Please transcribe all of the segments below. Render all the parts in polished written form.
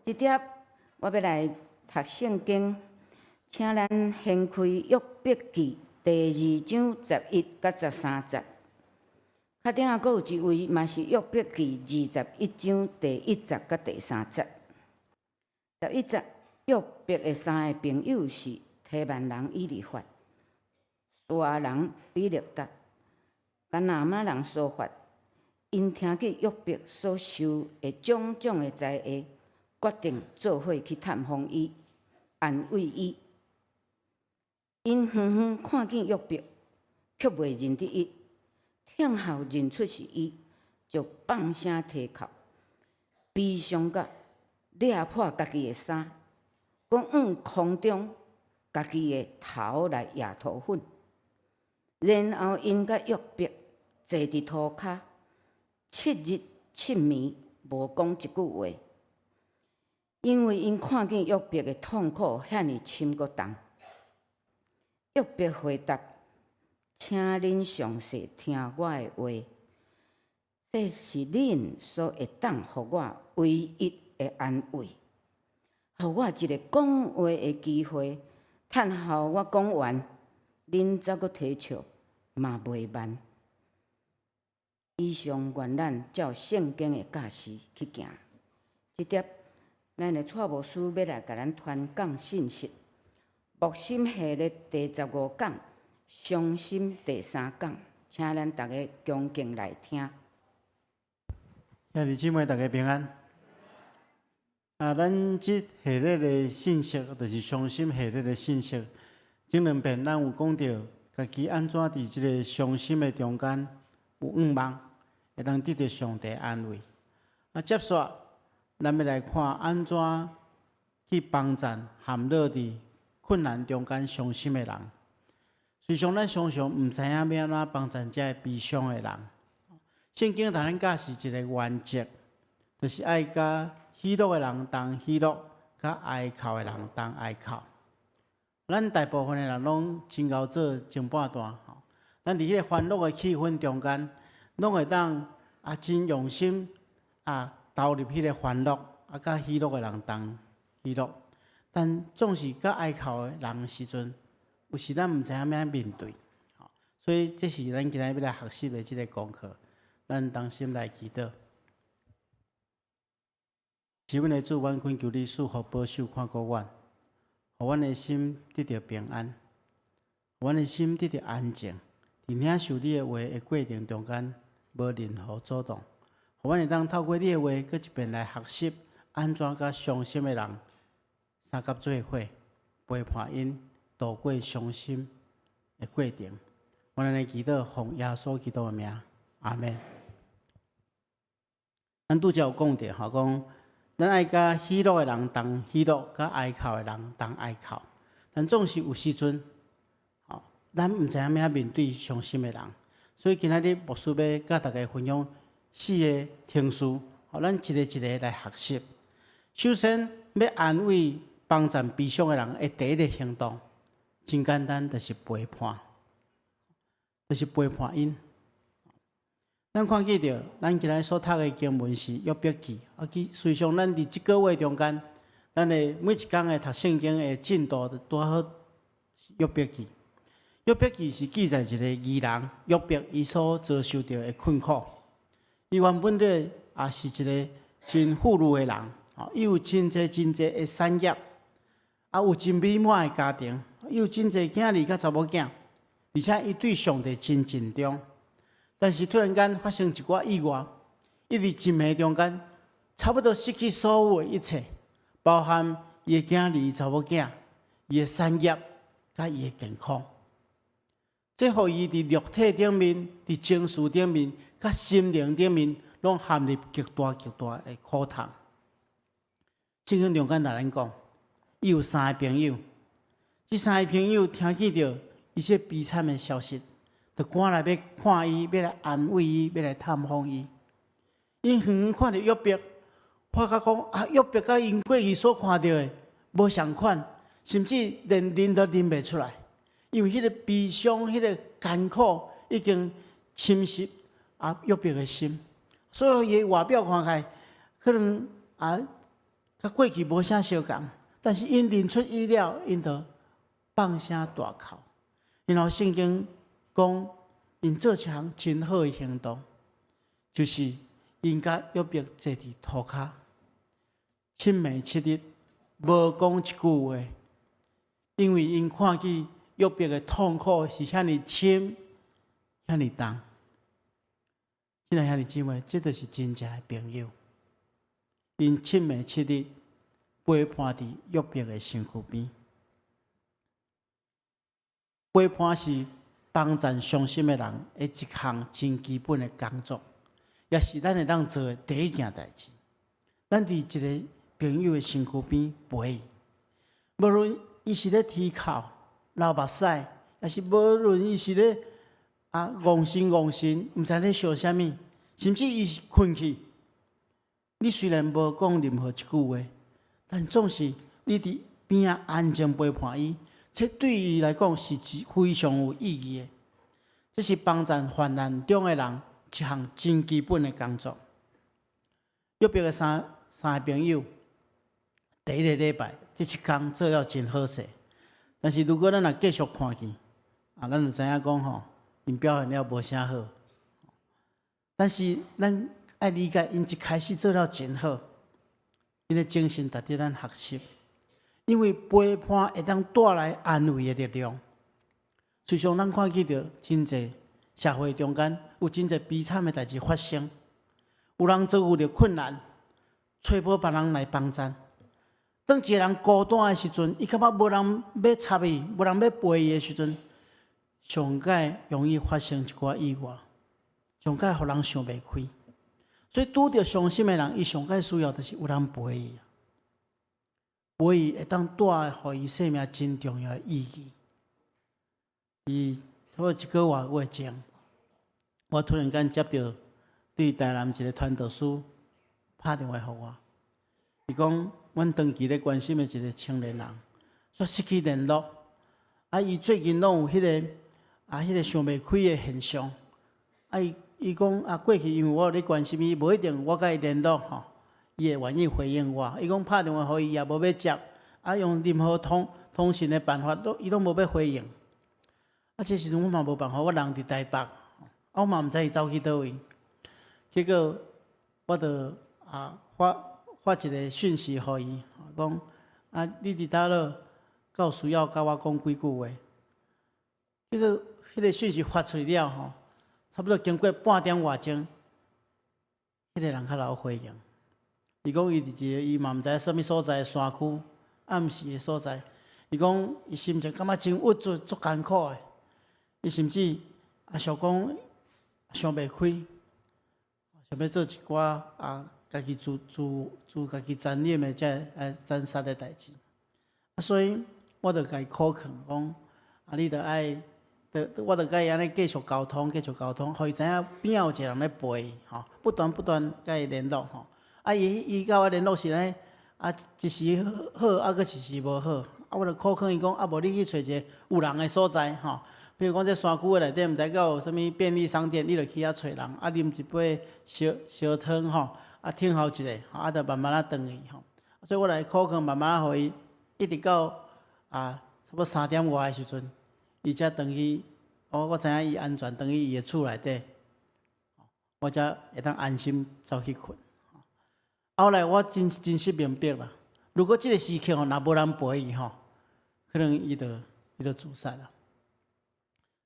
即碟我要来读圣经，请咱掀开约伯记第2章11到13节。较顶啊，阁有一位嘛是约伯记21章第1节到第3节。11节，约伯的3个朋友是提曼人以利法、苏阿人比勒达、甲拿玛人所法。因听见约伯所受的种种的灾厄，决定做伙去探访伊，安慰伊。因远远看见约伯，却袂认得伊，听后认出是伊，就放声啼哭，悲伤甲裂破家己的衫，讲往空中家己的头来压土粉。然后因甲约伯坐伫涂骹，7日7暝，无讲一句话，因为因看见约伯的痛苦遐尼深搁重。约伯回答：“请恁详细听我的话，这是恁所会当互我唯一的安慰，互我一个讲话的机会，趁候我讲完，恁则搁提笑，嘛袂慢。”以上愿咱照圣经的教示去行。即碟，咱的蔡牧师要来甲咱传讲信息。木心系列第15讲，伤心第3讲，请咱大家恭敬来听。兄弟姊妹，大家平安。咱即系列的信息，就是伤心系列的信息。前2遍咱有讲到，家己安怎伫即个伤心的中间有盼望，会当得到上帝安慰。接续咱要来看安怎去帮助陷落伫困难中间伤心的人。虽然咱常常毋知影要安怎帮助遮个悲伤的人。圣经同咱教是一个原则，就是爱甲喜乐的人同喜乐，甲哀哭的人同哀哭。咱大部分的人拢真熬做前半段，咱伫迄个欢乐的气氛中间，拢会当真用心投入迄个欢乐，甲喜乐的人同喜乐。但总是甲哀哭的人时阵，有时咱毋知影要安面对，所以这是咱今日要来学习的即个功课。咱同心来祈祷，是阮的主，阮恳求你赐福保守看顾阮，互阮的心得到平安，互阮的心得到安静。伫领受你的话的过程中间，无任何阻挡，互阮会当透过你的话，搁一遍来学习安怎甲伤心的人相合做伙，陪伴因度过伤心的过程。阮安尼祈祷，奉耶稣基督的名，阿门。咱拄则有讲到，讲咱爱甲喜乐的人同喜乐，甲哀哭的人同哀哭。但总是有时阵，咱毋知影要面对伤心的人，所以今仔日牧师要甲大家分享4个听书，互咱一个一个来学习。首先，要安慰、帮助悲伤的人的第一个行动，真简单，就是陪伴，就是陪伴因。咱看见着，咱今日所读的经文是约伯记。虽然咱伫即个月中间，咱的每一天的读圣经的进度都拄好约伯记。约伯记是记载一个义人约伯伊所遭受到的困苦。伊原本的也是一个真富裕的人，伊有真济的产业，有真美满的家庭，伊有真济囝儿甲查某囝，而且伊对上帝真尽忠。但是突然间发生一寡意外，伊伫一暝中间，差不多失去所有的一切，包含伊的囝儿、查某囝、伊的产业，甲伊的健康。这互伊伫肉体顶面、伫情绪顶面、甲心灵顶面，拢陷入极大的苦痛。圣经中间同咱讲，伊有3个朋友，这3个朋友听见着伊这悲惨的消息，就赶来要看伊，要来安慰伊，要来探访伊。因远远看到约伯，发觉讲约伯甲因过去所看到的无相款，甚至连认都认袂出来，因为迄个悲伤、迄个艰苦已经侵蚀约伯的心，所以伊外表看起来可能甲过去无啥相共，但是因认出伊了，因就放声大哭。然后圣经讲，因做一项真好的行动，就是因甲约伯坐伫涂骹，七暝七日，无讲一句话，因为因看见约伯的痛苦是遐尼深、遐尼重。亲爱兄弟姊妹，这就是真正的朋友。因七暝七日陪伴伫约伯的身躯边。陪伴是帮助伤心的人的一项真基本的工作，也是咱会当做的第一件代志。咱伫一个朋友的身躯边陪伊，无论伊是咧啼哭、流目屎，也是无论伊是咧戆神，毋知咧想啥物，甚至伊是困去。你虽然无讲任何一句话，但总是你伫边仔安静陪伴伊。这对伊来讲是非常有意义的，这是帮助患难中的人一项真基本的工作。约伯的三个朋友，第一个礼拜这一工做了真好势，但是如果咱若继续看去，咱就知影讲吼，因表现了无啥好。但是咱爱理解，因一开始做了真好，因的精神值得咱学习。因为陪伴会当带来安慰的力量。随上咱看见到真侪社会中间有真侪悲惨的代志发生，有人遭遇着困难，找无别人来帮衬。当一个人孤单的时阵，伊感觉无人要插伊，无人要陪伊的时阵，上界容易发生一寡意外，上界互人想袂开。所以拄着伤心的人，伊上界需要就是有人陪伊。陪伊会当带予伊生命真重要的意义。伊差不多一个月前，我突然间接到对台南一个传道师打电话给我，伊讲阮长期咧关心的一个青年人，煞失去联络。伊最近拢有迄个想袂开的现象。伊讲过去因为我咧关心伊，无一定我甲伊联络吼。伊会愿意回应我，伊讲打电话给伊也无要接，用任何通讯的办法，伊拢无要回应。这时阵我嘛无办法，我人伫台北，我嘛毋知伊走去倒位。结果我就发一个讯息给伊，讲你伫倒落，敢有需要甲我讲几句话？结果迄个讯息发出了吼，差不多经过半点外钟，迄个人较有回应。伊讲伊伫一个伊嘛毋知啥物所在的山区暗时的所在。伊讲伊心情感觉真郁卒、足艰苦的。伊甚至想讲想袂开，想要做一寡家己自家己沾染的这沾杀的代志。所以我就甲伊苦劝讲，你着爱，我着甲伊安尼继续沟通，互伊知影边仔有一个人咧陪伊吼，不断甲伊联络吼。伊甲我联络是安尼，一时好，搁一时无好。我就苦劝伊讲，无你去找一个有人的所在吼。比如讲，这山区的内底，毋知敢有啥物便利商店，你着去遐找人，啉一杯烧汤吼，听候一下，着慢慢转去吼。所以我来苦劝，慢慢互伊，一直到差不多3点外的时阵，伊才转去。我知影伊安全转去伊的厝内底，我才会当安心走去困。后来我真实明白啦，如果这个时刻若无人陪伊吼，可能伊就自杀了。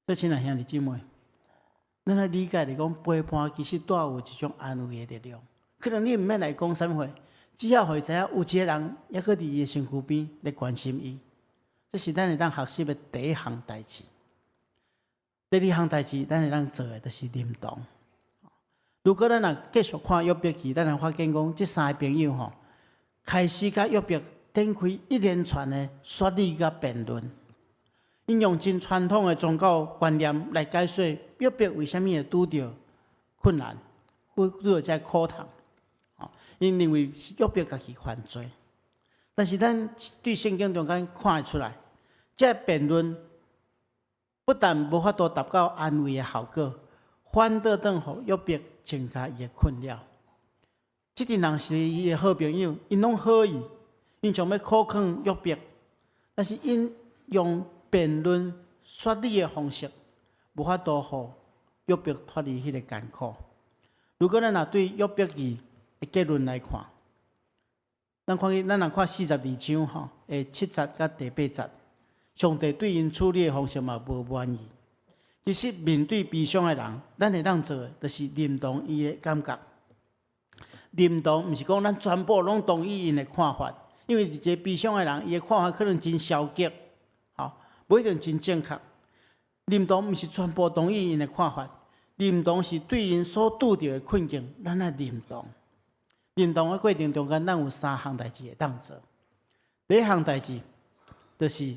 所以亲爱兄弟姊妹，咱来理解嚟讲，陪伴其实带有一种安慰的力量。可能你毋免来讲啥物话，只要互伊知影有一个人还佫伫伊的身躯边来关心伊，这是咱会当学习的第一项代志。第二项代志，咱会当做的就是认同。如果咱若继续看约伯记，咱会发现讲，这三个朋友吼，开始甲约伯展开一连串的说理甲辩论，因用真传统的宗教观念来解说约伯为虾米会拄着困难，拄着这苦痛。因认为是约伯家己犯罪，但是咱对圣经中间看会出来，这辩论不但无法度达到安慰的效果。反倒等互约伯增加伊的困扰。即阵人是伊的好朋友，因拢好意，因想要苦劝约伯，但是因用辩论说理的方式，无法度互约伯脱离迄个艰苦。如果咱若对约伯记的结论来看，咱若看42章吼，诶7节甲第8节，上帝对因处理的方式嘛无满意。其实面对悲伤的人，咱会当做的，就是认同伊的感觉。认同毋是讲咱全部拢同意因的看法，因为一个悲伤的人，伊的看法可能真消极，吼，无一定真正确。认同毋是全部同意因的看法，认同是对因所拄着的困境，咱来认同。认同的过程中间，咱有3项代志会当做。第一项代志，就是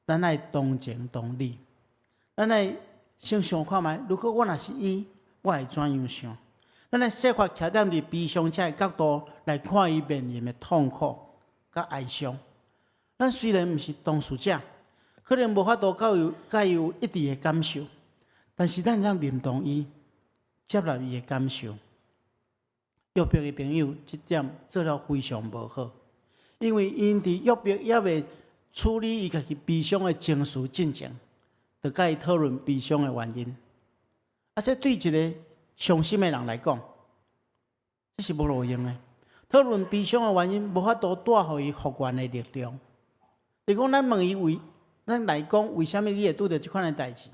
咱爱同情同理，咱爱先想看觅，如果我若是伊，我会怎样想？咱来设法徛踮伫悲伤者的角度来看伊面临的痛苦甲哀伤。咱虽然毋是当事者，可能无法度甲伊有一致的感受，但是咱能认同伊，接纳伊的感受。约伯的朋友这点做了非常无好，因为因伫约伯还未处理伊家己悲伤的情绪进程，就甲伊讨论悲伤的原因。这对一个伤心的人来讲，这是无路用的。讨论悲伤的原因，无法度带互伊复原的力量。就讲咱问伊咱来讲，为什么你会拄着这款的代志？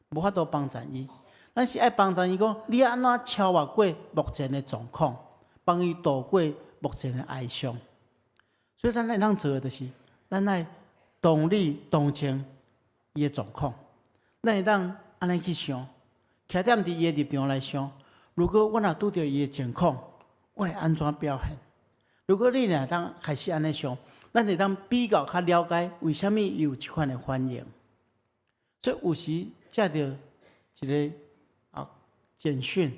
无法度帮助伊，咱是爱帮助伊讲，你安怎超越过目前的状况，帮伊度过目前的哀伤。所以咱会当做的就是，咱爱同理同情伊的状况，咱会当安尼去想。徛踮伫伊的立场来想，如果我若拄着伊的情况，我会安怎表现？如果你若当开始安尼想，咱会当比较较了解为什么伊有即款的反应。所以有时借着一个简讯、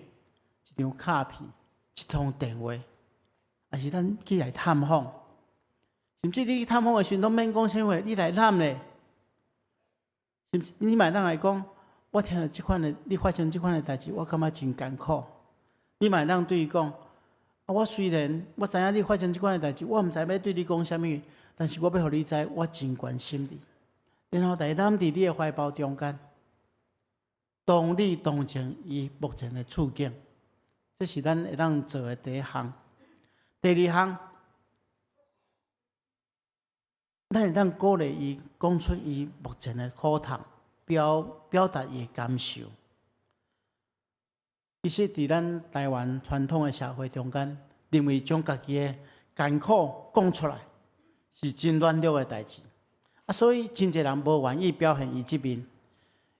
一张卡片、一通电话，还是咱去来探访，甚至你去探访的时阵，都免讲啥话，你来揽咧，甚至你嘛当来讲。我听了这款的，你发生这款的代志，我感觉真艰苦。你嘛当对伊讲，我虽然我知影你发生这款的代志，我毋知要对你讲啥物，但是我要互你知，我真关心你。然后大家伫你的怀抱中间，同理同情伊目前的处境，这是咱会当做的第一项。第二项，咱会当鼓励伊讲出伊目前的苦痛。表达伊的感受。其实，伫咱台湾传统的社会中间，认为将家己的艰苦讲出来是真软弱的代志，所以真侪人无愿意表现伊这面，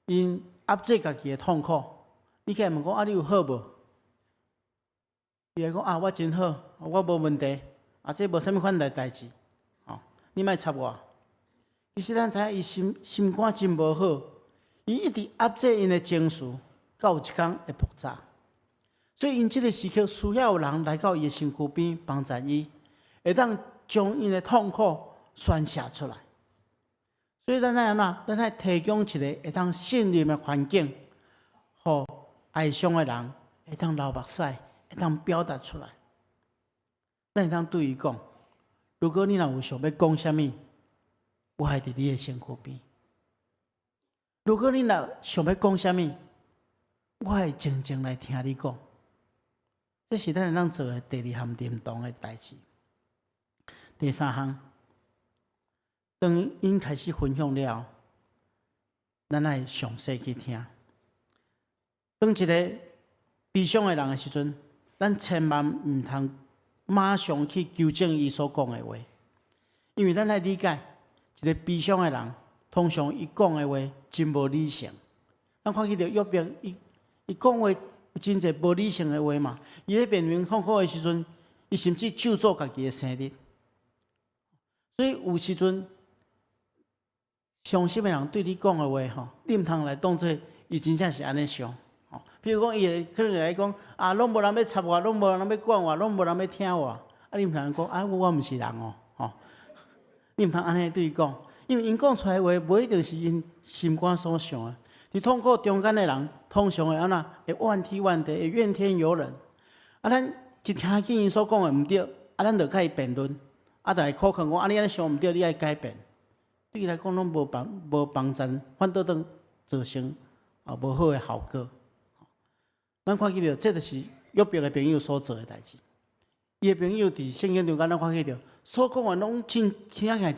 因压制家己的痛苦。你起来问讲你有好无？伊会讲我真好，我无问题，这无啥物款代志，你莫插我。其实咱知影伊心肝真无好。伊一直压制因的情绪，到有一天会爆炸。所以因这个时刻需要有人来到伊的身躯边帮助伊，会当将因的痛苦宣泄出来。所以咱爱提供一个会当信任的环境，互哀伤的人会当流目屎，会当表达出来。咱会当对伊讲，如果你若有想要讲啥物，我还伫你的身躯边。如果你若想要讲啥物，我会静静来听你讲。这是咱会做的第二项认同的代志。第三项，当因开始分享了，咱爱详细去听。当一个悲伤的人的时阵，咱千万毋通马上去纠正伊所讲的话，因为咱爱理解一个悲伤的人。通常伊讲的话真无理性，咱看起着约伯，伊讲话有真侪无理性的话嘛。伊咧面临痛苦的时阵，伊甚至咒诅家己的生日。所以有时阵，伤心的人对你讲的话，你毋通来当作伊真正是安尼想。比如讲，伊可能会来讲拢无人要插我，拢无人要管我，拢无人要听我。你毋通讲我毋是人哦，你毋通安尼对伊讲。因为因讲出来的话，无一定是因心肝所想的。伫痛苦中间的人，通常会安怎？会怨天怨地，会怨天尤人。咱一听见因所讲的毋对，啊，咱就甲伊辩论，啊，就会苦劝讲，啊，你安尼想毋对，你爱改变。对伊来讲，拢无帮助，反倒当造成无好的效果。咱看见着，这就是约伯的朋友所做的代志。伊的朋友伫圣经中间，咱看见着所讲的拢真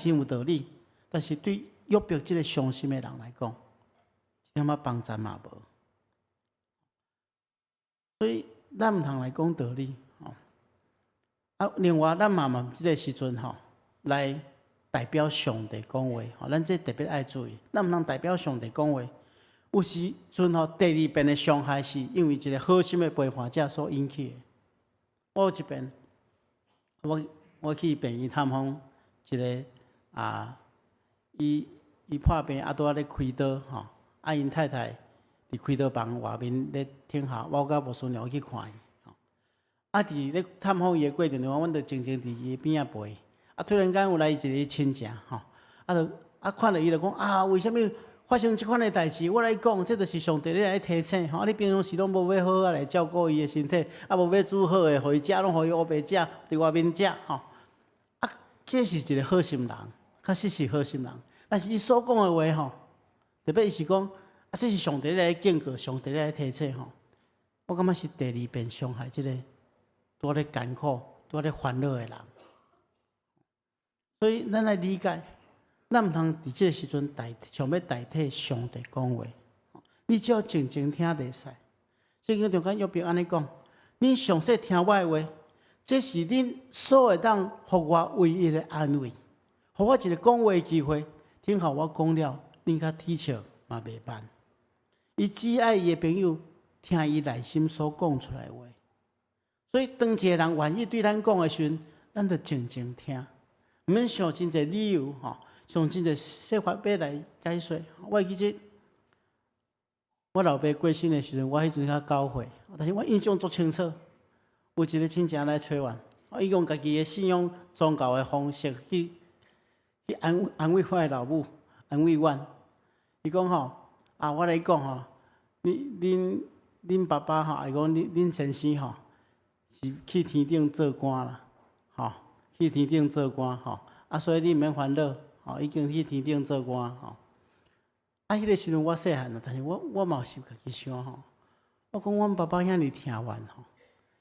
有道理，但是对约伯这个伤心的人来讲，一点仔帮助嘛无。所以咱毋通来讲道理，啊，另外咱嘛即个时阵来代表上帝讲话，咱这特别爱注意，咱毋通代表上帝讲话。有时阵第二遍的伤害是因为一个好心的陪伴者所引起的。我有一遍，我去病院探访一个伊破病拄仔咧开刀因太太伫开刀房外面咧听下，我甲无顺了去看伊。伫咧探访伊的过程中，阮就静静伫伊边仔陪。突然间有来一个亲戚看到伊就讲为什么发生即款的代志？我来讲，这就是上帝咧来提醒你平常时拢无要好来照顾伊的身体，无要煮好的互伊食，拢互伊乌白食，伫外面食这是一个好心人，确实是好心人。但是伊所讲的话特别伊是讲这是上帝来警告，上帝来提醒我感觉是第二遍伤害即个拄咧艰苦、拄咧烦恼的人。所以咱来理解，咱毋通伫即个时阵想要代替上帝讲话，你只要静静听就使。圣经中间约伯安尼讲：你详细听我的话，这是恁所会当互我唯一的安慰，互我一个讲话的机会。听候我讲了，恁较体笑嘛袂慢。伊只爱伊的朋友听伊内心所讲出来的话。所以，当一个人愿意对咱讲的时阵，咱就静静听。毋免想真侪理由想真侪说法要来解说。我记得我老爸过身的时阵，我迄阵较教会，但是我印象足清楚。有一个亲戚来找我，伊用家己的信仰宗教的方式去安慰我的老母，安慰阮。伊讲我来讲恁爸爸伊讲恁先生是去天顶做官啦，去天顶做官所以你毋免烦恼已经去天顶做官迄个时阵我细汉但是我嘛是家己想我讲阮爸爸遐尼疼阮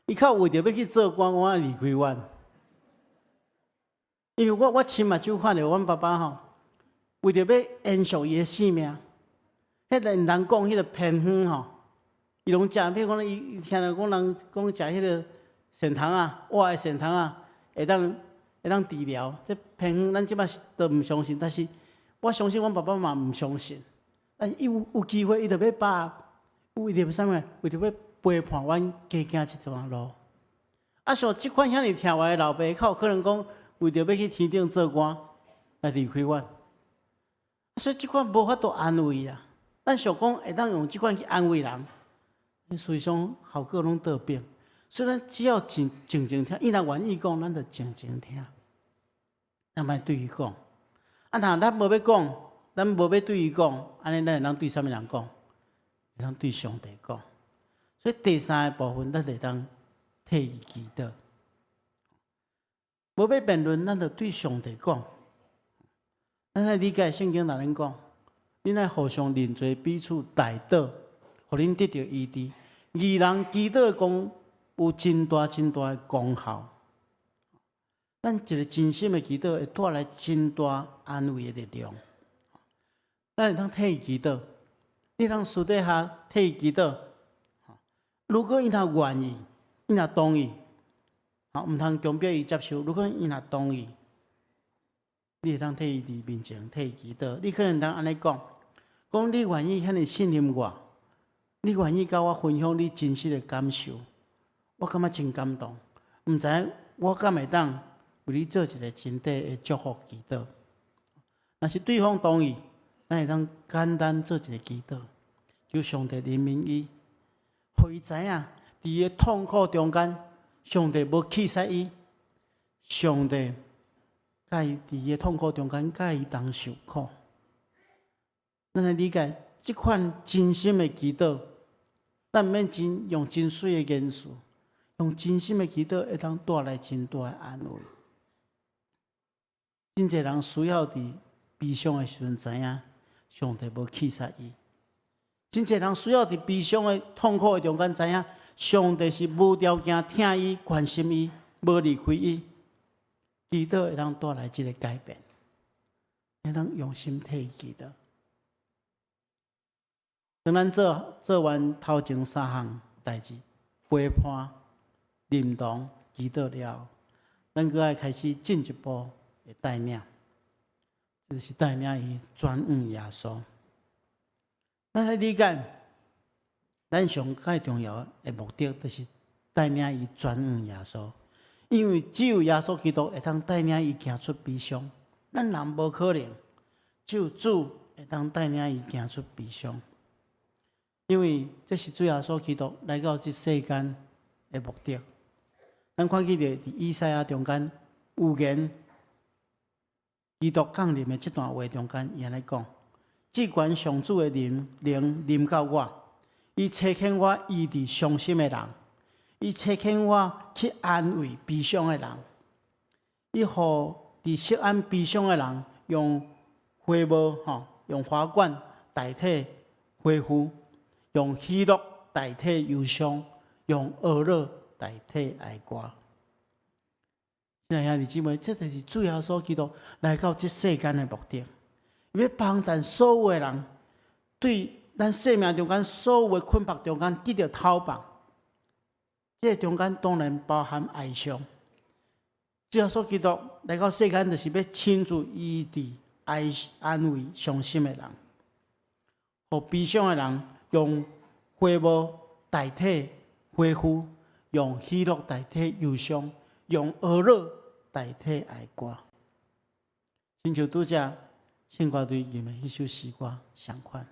伊较为着要去做官，我离开阮，因为我亲目睭看着阮爸爸为着要延续伊的性命，迄个人讲迄个偏方伊拢食，比如讲伊听到讲人讲食迄个善糖活的善糖会当治疗，这偏方咱即摆都毋相信，但是我相信阮爸爸嘛毋相信。但是伊有机会，伊就要把为着啥物？为着要陪伴阮加行一段路。像即款遐尼疼我的老爸，较有可能讲为着要去天顶做官来离开阮。所以即款无法度安慰啊。咱想讲会当用即款去安慰人，实际上效果拢倒变。所以咱只要静静听，伊若愿意讲，咱就静静听，咱莫对伊讲。若咱无要讲，咱无要对伊讲，安尼咱会当对啥物人讲？会当对上帝讲。所以第三个部分，咱会当替伊祈祷。无要辩论，咱就对上帝讲。咱来理解圣经内面讲，恁爱互相认罪，彼此代祷，互恁得到医治。义人祈祷功有真大的功效。咱一个真心的祈祷会带来真大安慰的力量。咱会当替伊祈祷，你通私底下替伊祈祷。如果伊若愿意，伊若同意，毋通强迫伊接受。如果伊若同意，你会当替伊伫面前替伊祈祷。你可能当安尼讲你愿意遐尼信任我，你愿意甲我分享你真实的感受，我感觉真感动。毋知我敢会当为你做一个真谛的祝福祈祷。若是对方同意，咱会当简单做一个祈祷，求上帝怜悯伊，互伊知影，伫伊的痛苦中间，上帝无弃杀伊，上帝甲伊伫伊的痛苦中间，甲伊同受苦。咱来理解即款真心的祈祷，咱毋免用真水的言辞，用真心的祈祷，会当带来真大的安慰。真侪人需要伫悲伤的时阵知影，上帝无弃杀伊；真侪人需要伫悲伤的痛苦的中间知影，上帝是无条件听伊、关心伊、无离开伊。祈祷会当带来这个改变，会当用心替伊祈祷。当咱做完头前3项代志，陪伴、认同、祈祷了后，咱阁爱开始进一步的带领，就是带领伊转向耶稣。咱来理解，咱上介重要的目的，就是带领伊转向耶稣。因为只有耶稣基督会当带领伊行出悲伤，咱人无可能，只有主会当带领伊行出悲伤。因为这是主耶稣基督来到这世间的目的。咱看见伫以赛亚中间有言，基督降临的这段话中间，伊安尼讲：至关上主的灵临到我，伊差遣我医治伤心的人，伊差遣我去安慰悲伤的人，伊互伫锡安悲伤的人用花帽用花冠代替恢复。用喜乐代替忧伤，用恶乐代替哀歌。亲爱兄弟姊妹，这就是主耶稣基督来到这世间的目的，要帮助所有的人，对咱生命中间所有的困迫中间得到透放。这中间当然包含哀伤。主耶稣基督来到世间，就是要亲自医治、安慰伤心的人，和悲伤的人。用花帽代替恢复，用喜乐代替忧伤，用恶乐代替哀歌。亲像拄则圣歌队吟的迄首诗歌相款。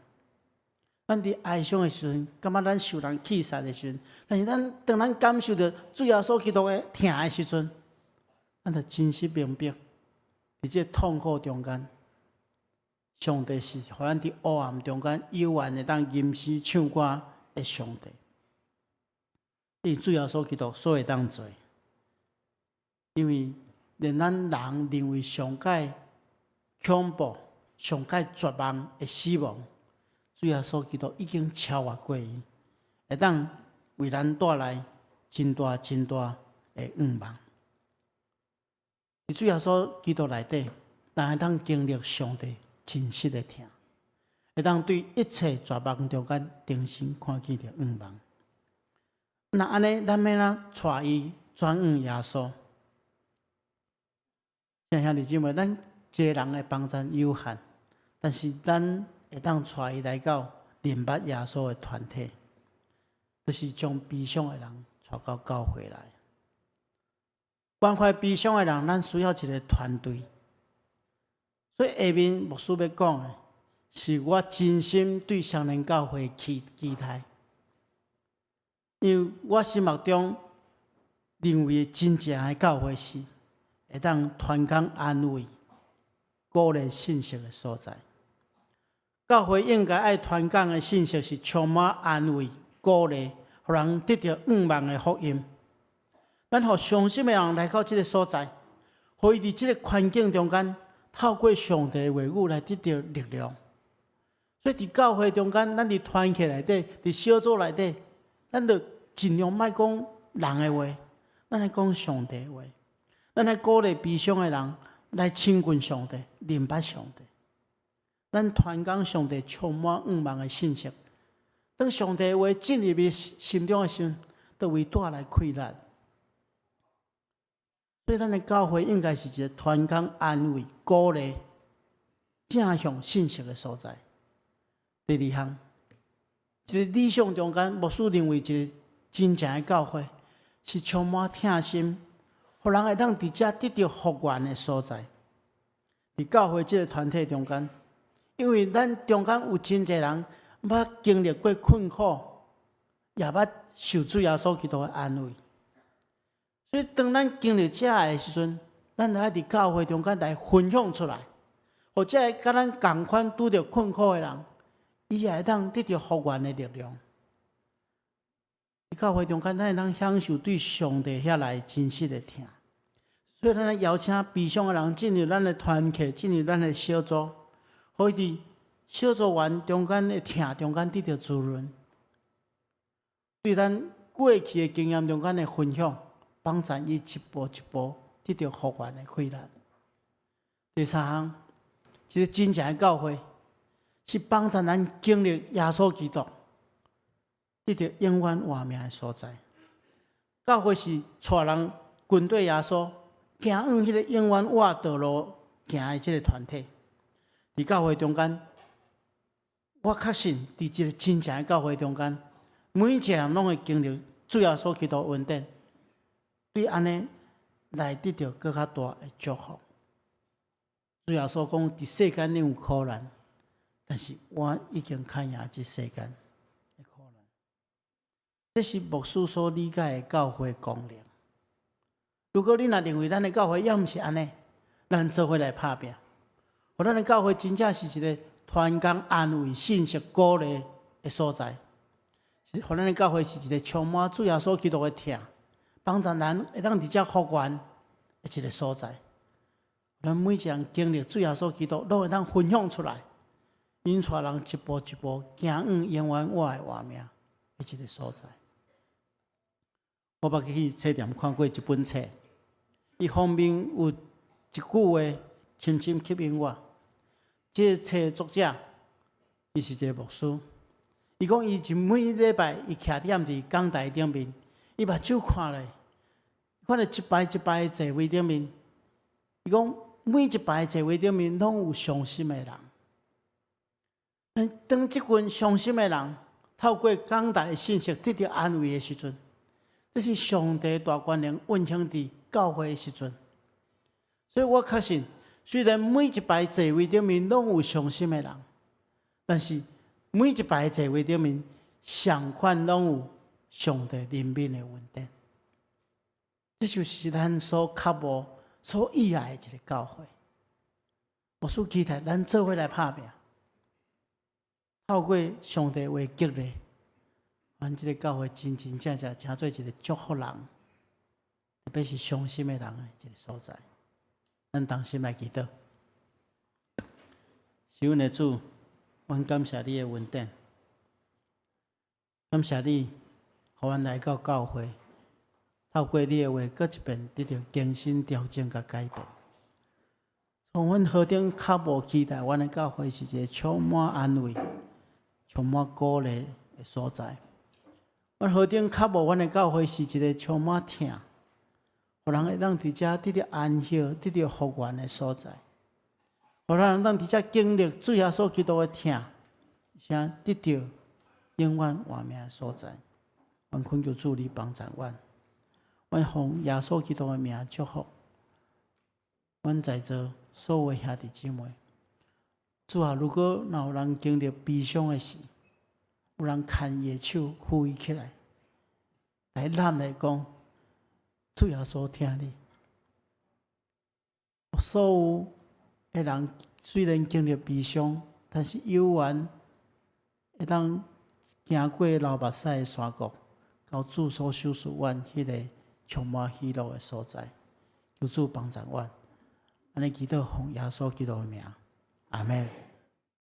咱伫哀伤的时阵，感觉咱受人欺杀的时阵，但是当咱感受到主耶稣基督的疼的时阵，咱就真实明白，伫这痛苦中间。上帝是互咱伫黑暗中间幽暗的当吟诗唱歌的上帝。因为主耶稣基督所会当做，因为连咱人认为上界恐怖、上界绝望的死亡，主耶稣基督已经超越过伊，会当为咱带来真大真大的愿望。伫主耶稣基督内底，咱会当经历上帝真实的疼，会当对一切绝望中间重新看见着愿望。那安尼，咱要带伊转向耶稣。兄弟姊妹，咱一个人的帮助有限，但是咱会当带伊来到明白耶稣的团体，就是将悲伤的人带到教会来。关怀悲伤的人，咱需要一个团队。所以下面牧师要讲的，是我真心对双连教会期待，因为我心目中认为真正的教会是会当传讲安慰、鼓励信息的所在。教会应该爱传讲的信息是充满安慰、鼓励，让人得到愿望的福音。咱互伤心的人来到这个所在，互伊伫这个环境中间。透过上帝的话语来得到力量，所以伫教会中间，咱伫团契内底，伫小组内底，咱就尽量莫讲人的话，咱来讲上帝的话，咱来鼓励悲伤的人来亲近上帝、明白上帝。咱传讲上帝充满愿望的信息，当上帝的话进入伊心中的时候，就为带来快乐。所以，咱的教会应该是一个传讲安慰、鼓励、正向信息的所在。第二项，一个理想中间，牧师认为一个真正的教会是充满疼心，互人会当伫遮得到福源的所在。伫教会这个团体中间，因为咱中间有真侪人捌经历过困苦，也捌受主耶稣基督的安慰。所以，当咱经历这的时阵，咱就爱伫教会中间来分享出来，或者会甲咱同款拄着困苦的人，伊也会当得到福源的力量。伫教会中间，咱会当享受对上帝遐来真实的听。所以，咱来邀请悲伤的人进入咱的团契，进入咱的小组，可以伫小组员中间的听，中间得到滋润。对咱过去的经验中间的分享，帮助伊一步一步得到复原的快乐。第三项，一个真正的教会，是帮助咱经历耶稣基督，得到永远活命的所在。教会是带人跟对耶稣，行往迄个永远活道路行的这个团体。伫教会中间，我确信伫这个真正的教会中间，每一个人拢会经历主耶稣基督恩典，对安尼来得到更较大的祝福。主耶稣讲：伫世间你有苦难，但是我已经看赢这世间的苦难。这是牧师所理解的教会功能。如果你若认为咱的教会也毋是安尼，咱做伙来拍拼，互咱的教会真正是一个团结、安慰、信息、鼓励的所在。互咱的教会是一个充满主耶稣基督的听，帮助咱会当直接复原的一个所在。咱每一个人经历主耶稣基督，都会当分享出来，引带人一步一步行往永远活的活命的一个所在。我捌去册店看过一本册，伊封面有一句话深深吸引我。这个册的作者，伊是一个牧师。伊讲，伊是每礼拜伊徛伫讲台顶面，伊目睭看咧，看咧一排一排的座位顶面。伊讲，每一排座位顶面拢有伤心的人。当这群伤心的人透过讲台的信息得到安慰的时阵，这是上帝大权能运行伫教会的时阵。所以我确信，虽然每一排座位顶面拢有伤心的人，但是每一排座位顶面相款拢有上帝怜悯的恩典。这就是咱所渴慕、所意爱的一个教会。牧师期待咱做伙来拍拼，透过上帝话激励，咱这个教会真真正正成做一个祝福人，特别是伤心的人的一个所在。咱同心来祈祷。是阮的主，阮感谢你的恩典，感谢你，互阮来到教会，透过你的话，搁一遍得到更新、调整、甲改变。从阮何等较无期待，阮的教会是一个充满安慰、充满鼓励的所在。阮何等较无，阮的教会是一个充满疼，互人会当伫遮得到安息、得到复原的所在。互人当伫遮经历主耶稣基督的疼，而且得到永远活命的所在。阮恳求主你帮助阮，阮奉耶稣基督的名祝福。阮在座所有兄弟姊妹，主啊，如果若有人经历悲伤的事，有人牵伊的手扶伊起来，来咱来讲，主耶稣听你。所有的人虽然经历悲伤，但是有缘会当行过流目屎的山谷，到主所收拾阮迄个充满喜乐的所在。求主帮助阮。安尼祈祷，奉耶稣基督的名，阿门。